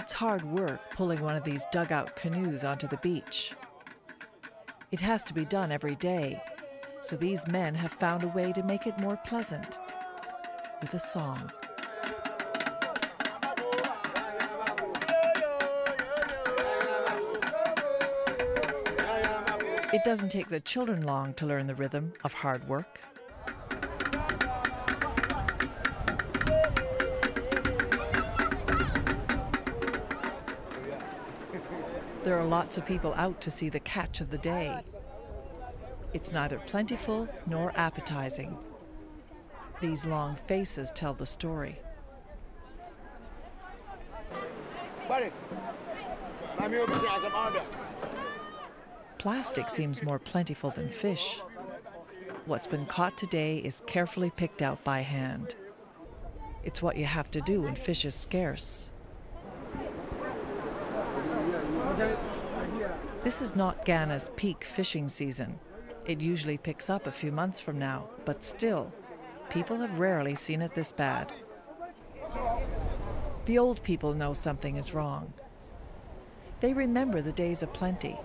It's hard work pulling one of these dugout canoes onto the beach. It has to be done every day, so these men have found a way to make it more pleasant with a song. It doesn't take the children long to learn the rhythm of hard work. There are lots of people out to see the catch of the day. It's neither plentiful nor appetizing. These long faces tell the story. Plastic seems more plentiful than fish. What's been caught today is carefully picked out by hand. It's what you have to do when fish is scarce. This is not Ghana's peak fishing season. It usually picks up a few months from now, but still, people have rarely seen it this bad. The old people know something is wrong. They remember the days of plenty.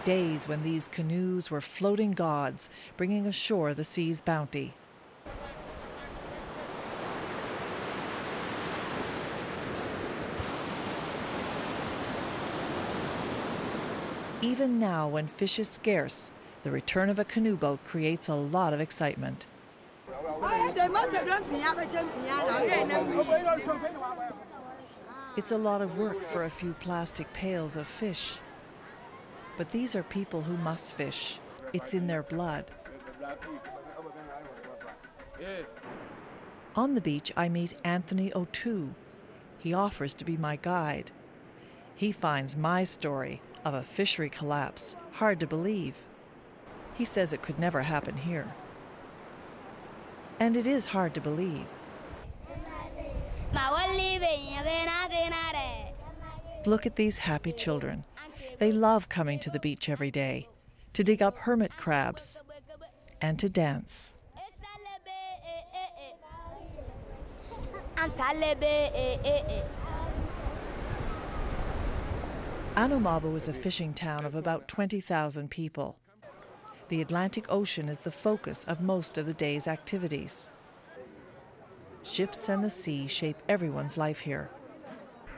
Days when these canoes were floating gods, bringing ashore the sea's bounty. Even now, when fish is scarce, the return of a canoe boat creates a lot of excitement. It's a lot of work for a few plastic pails of fish. But these are people who must fish. It's in their blood. On the beach, I meet Anthony O'Toole. He offers to be my guide. He finds my story of a fishery collapse hard to believe. He says it could never happen here. And it is hard to believe. Look at these happy children. They love coming to the beach every day, to dig up hermit crabs, and to dance. Anomabo is a fishing town of about 20,000 people. The Atlantic Ocean is the focus of most of the day's activities. Ships and the sea shape everyone's life here.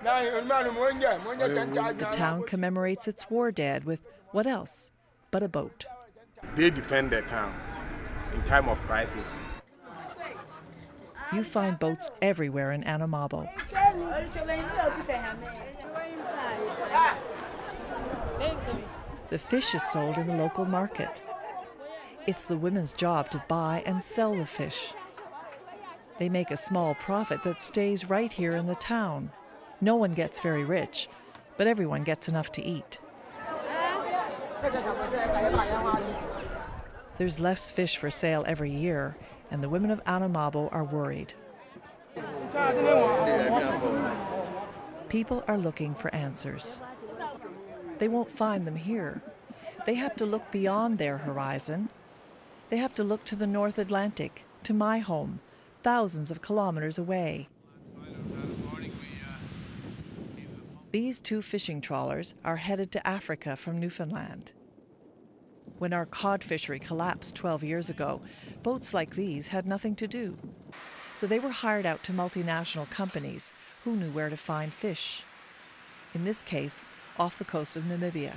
The town commemorates its war dead with what else but a boat. They defend their town in time of crisis. You find boats everywhere in Anomabo. The fish is sold in the local market. It's the women's job to buy and sell the fish. They make a small profit that stays right here in the town. No one gets very rich, but everyone gets enough to eat. There's less fish for sale every year, and the women of Anomabo are worried. People are looking for answers. They won't find them here. They have to look beyond their horizon. They have to look to the North Atlantic, to my home, thousands of kilometers away. These two fishing trawlers are headed to Africa from Newfoundland. When our cod fishery collapsed 12 years ago, boats like these had nothing to do. So they were hired out to multinational companies who knew where to find fish. In this case, off the coast of Namibia.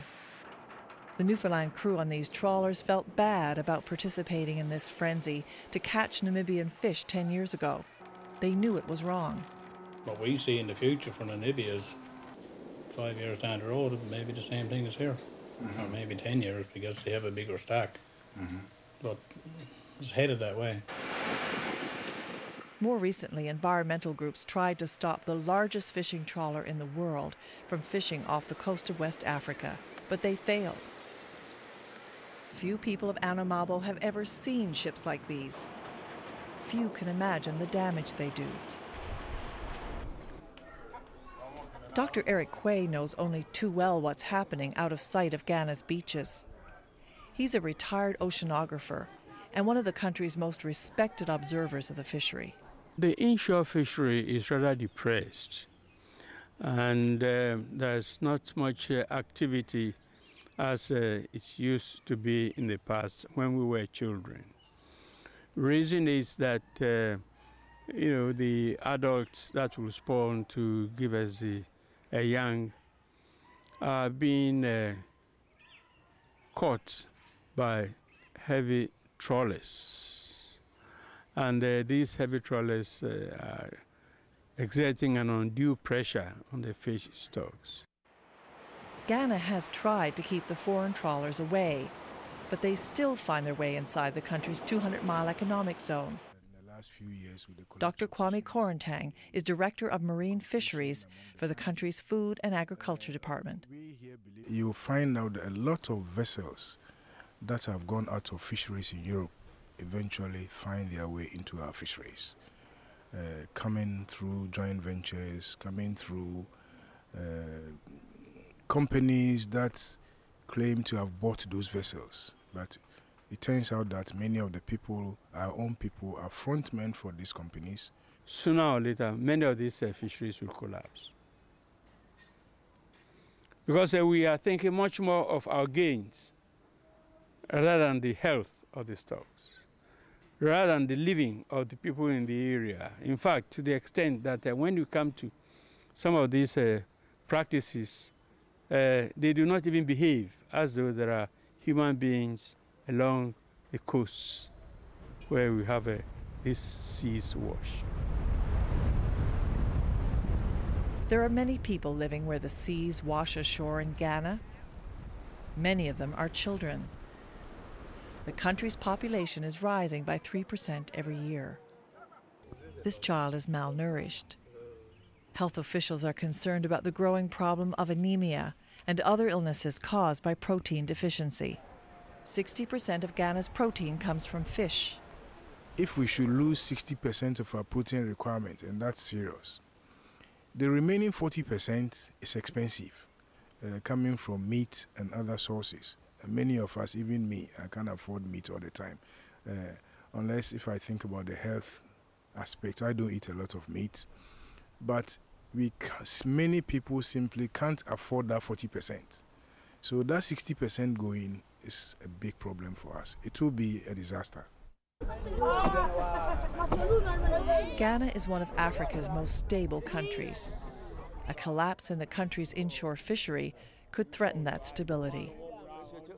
The Newfoundland crew on these trawlers felt bad about participating in this frenzy to catch Namibian fish 10 years ago. They knew it was wrong. What we see in the future for Namibia is 5 years down the road, maybe the same thing as here. Or maybe 10 years because they have a bigger stack. But it's headed that way. More recently, environmental groups tried to stop the largest fishing trawler in the world from fishing off the coast of West Africa, but they failed. Few people of Anomabo have ever seen ships like these. Few can imagine the damage they do. Dr. Eric Quay knows only too well what's happening out of sight of Ghana's beaches. He's a retired oceanographer and one of the country's most respected observers of the fishery. The inshore fishery is rather depressed, and there's not much activity as it used to be in the past when we were children. Reason is that the adults that will spawn to give us a young are being caught by heavy trawlers. And these heavy trawlers are exerting an undue pressure on the fish stocks. Ghana has tried to keep the foreign trawlers away, but they still find their way inside the country's 200-mile economic zone. Dr. Kwame Korantang is Director of Marine Fisheries for the country's Food and Agriculture Department. You find out that a lot of vessels that have gone out of fisheries in Europe eventually find their way into our fisheries, coming through joint ventures, coming through companies that claim to have bought those vessels. But it turns out that many of the people, our own people, are frontmen for these companies. Sooner or later, many of these fisheries will collapse. Because we are thinking much more of our gains rather than the health of the stocks, rather than the living of the people in the area. In fact, to the extent that when you come to some of these practices, they do not even behave as though there are human beings along the coasts where we have these seas wash. There are many people living where the seas wash ashore in Ghana. Many of them are children. The country's population is rising by 3% every year. This child is malnourished. Health officials are concerned about the growing problem of anemia and other illnesses caused by protein deficiency. 60% of Ghana's protein comes from fish. If we should lose 60% of our protein requirement, and that's serious, the remaining 40% is expensive, coming from meat and other sources. Many of us, even me, I can't afford meat all the time. Unless if I think about the health aspect, I don't eat a lot of meat. But many people simply can't afford that 40%. So that 60% going is a big problem for us. It will be a disaster. Ghana is one of Africa's most stable countries. A collapse in the country's inshore fishery could threaten that stability.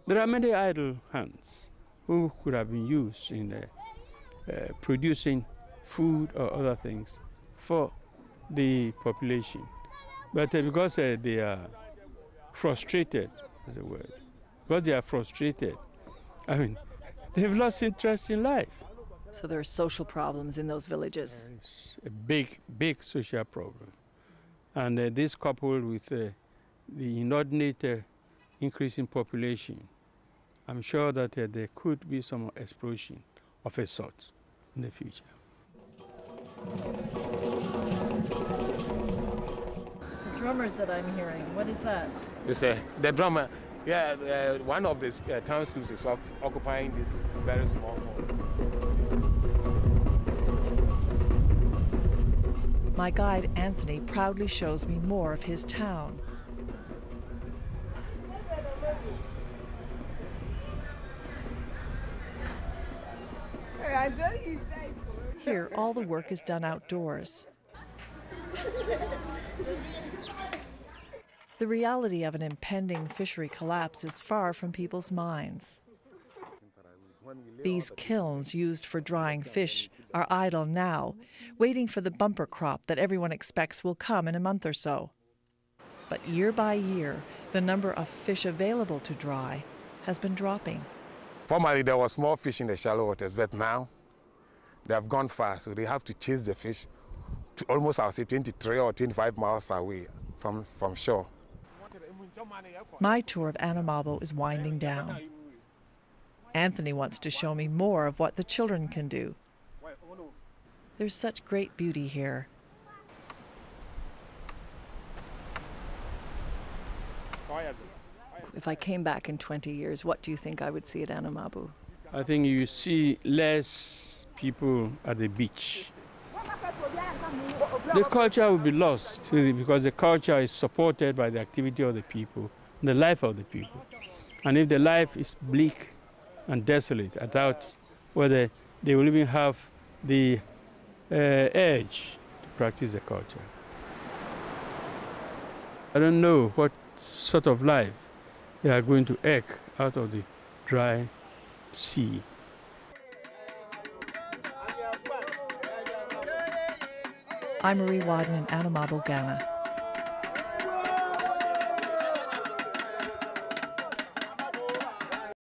There are many idle hands who could have been used in producing food or other things for the population. But because they are frustrated, is a word, because they are frustrated, they've lost interest in life. So there are social problems in those villages. It's a big, big social problem. And this coupled with the inordinate increase in population, I'm sure that there could be some explosion of a sort in the future. The drummers that I'm hearing, what is that? It's the drummer. Yeah, one of the town schools is occupying this very small hall. My guide, Anthony, proudly shows me more of his town. Here, all the work is done outdoors. The reality of an impending fishery collapse is far from people's minds. These kilns used for drying fish are idle now, waiting for the bumper crop that everyone expects will come in a month or so. But year by year, the number of fish available to dry has been dropping. Formerly, there was more fish in the shallow waters, but now they have gone far, so they have to chase the fish to almost, I'll say, 23 or 25 miles away from shore. My tour of Anomabo is winding down. Anthony wants to show me more of what the children can do. There's such great beauty here. If I came back in 20 years, what do you think I would see at Anomabo? I think you see less people at the beach. The culture will be lost because the culture is supported by the activity of the people, the life of the people. And if the life is bleak and desolate, I doubt whether they will even have the urge to practice the culture. I don't know what sort of life they are going to eke out of the dry sea. I'm Marie Wadden in Anomabo, Ghana.